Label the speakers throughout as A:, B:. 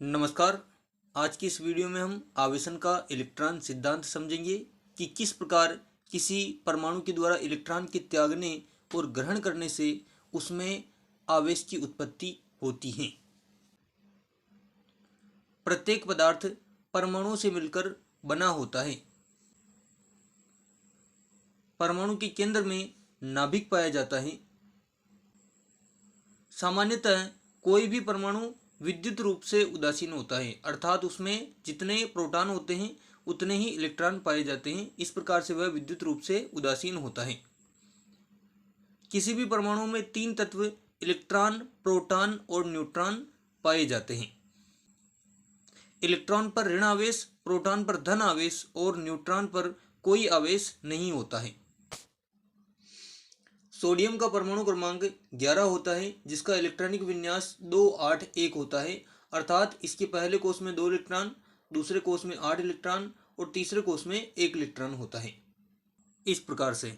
A: नमस्कार। आज की इस वीडियो में हम आवेशन का इलेक्ट्रॉन सिद्धांत समझेंगे कि किस प्रकार किसी परमाणु के द्वारा इलेक्ट्रॉन के त्यागने और ग्रहण करने से उसमें आवेश की उत्पत्ति होती है। प्रत्येक पदार्थ परमाणुओं से मिलकर बना होता है। परमाणु के केंद्र में नाभिक पाया जाता है। सामान्यतः कोई भी परमाणु विद्युत रूप से उदासीन होता है, अर्थात उसमें जितने प्रोटॉन होते हैं उतने ही इलेक्ट्रॉन पाए जाते हैं। इस प्रकार से वह विद्युत रूप से उदासीन होता है। किसी भी परमाणु में तीन तत्व इलेक्ट्रॉन, प्रोटॉन और न्यूट्रॉन पाए जाते हैं। इलेक्ट्रॉन पर ऋण आवेश, प्रोटॉन पर धन आवेश और न्यूट्रॉन पर कोई आवेश नहीं होता है। सोडियम का परमाणु क्रमांक 11 होता है, जिसका इलेक्ट्रॉनिक विन्यास 281 होता है, अर्थात इसके पहले कोष में 2 इलेक्ट्रॉन, दूसरे कोष में 8 इलेक्ट्रॉन और तीसरे कोष में 1 इलेक्ट्रॉन होता है। इस प्रकार से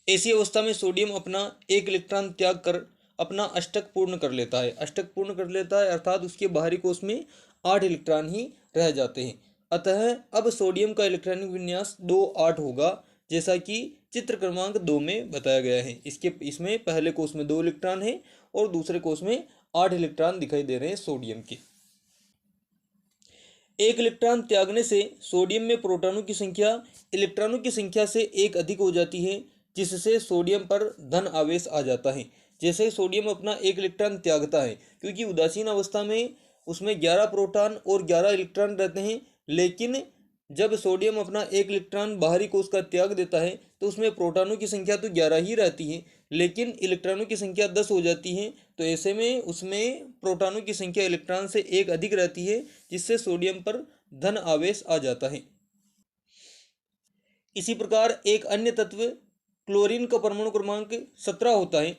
A: ऐसी अवस्था में सोडियम अपना 1 इलेक्ट्रॉन त्याग कर अपना अष्टक पूर्ण कर लेता है। अष्टक पूर्ण कर लेता है अर्थात उसके बाहरी कोष में 8 इलेक्ट्रॉन ही रह जाते हैं। अतः अब सोडियम का इलेक्ट्रॉनिक विन्यास 2-8 होगा, जैसा कि चित्र क्रमांक 2 में बताया गया है। इसमें पहले कोष में 2 इलेक्ट्रॉन है और दूसरे कोष में 8 इलेक्ट्रॉन दिखाई दे रहे हैं सोडियम के। 1 इलेक्ट्रॉन त्यागने से सोडियम में प्रोटॉनों की संख्या इलेक्ट्रॉनों की संख्या से 1 अधिक हो जाती है, जिससे सोडियम पर धन आवेश आ जाता है। जैसे सोडियम अपना 1 इलेक्ट्रॉन त्यागता है, क्योंकि उदासीन अवस्था में उसमें 11 प्रोटॉन और 11 इलेक्ट्रॉन रहते हैं, लेकिन जब सोडियम अपना 1 इलेक्ट्रॉन बाहरी कोष का त्याग देता है तो उसमें प्रोटॉनों की संख्या तो 11 ही रहती है, लेकिन इलेक्ट्रॉनों की संख्या 10 हो जाती है। तो ऐसे में उसमें प्रोटॉनों की संख्या इलेक्ट्रॉन से 1 अधिक रहती है, जिससे सोडियम पर धन आवेश आ जाता है। इसी प्रकार एक अन्य तत्व क्लोरीन का परमाणु क्रमांक 17 होता है।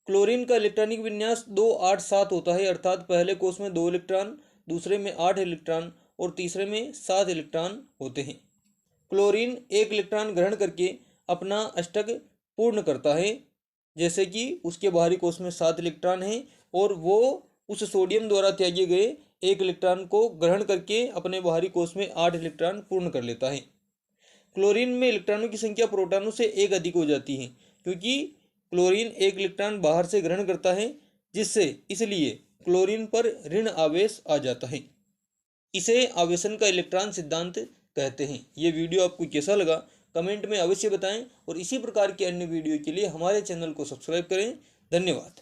A: क्लोरीन का इलेक्ट्रॉनिक विन्यास 2-8-7 होता है, अर्थात पहले कोष में 2 इलेक्ट्रॉन, दूसरे में 8 इलेक्ट्रॉन और तीसरे में 7 इलेक्ट्रॉन होते हैं। क्लोरीन 1 इलेक्ट्रॉन ग्रहण करके अपना अष्टक पूर्ण करता है, जैसे कि उसके बाहरी कोष में 7 इलेक्ट्रॉन हैं और वो उस सोडियम द्वारा त्यागे गए 1 इलेक्ट्रॉन को ग्रहण करके अपने बाहरी कोष में 8 इलेक्ट्रॉन पूर्ण कर लेता है। क्लोरीन में इलेक्ट्रॉनों की संख्या प्रोटॉनों से 1 अधिक हो जाती है, क्योंकि क्लोरीन 1 इलेक्ट्रॉन बाहर से ग्रहण करता है, इसलिए क्लोरीन पर ऋण आवेश आ जाता है। इसे आवेशन का इलेक्ट्रॉन सिद्धांत कहते हैं। ये वीडियो आपको कैसा लगा कमेंट में अवश्य बताएं और इसी प्रकार के अन्य वीडियो के लिए हमारे चैनल को सब्सक्राइब करें। धन्यवाद।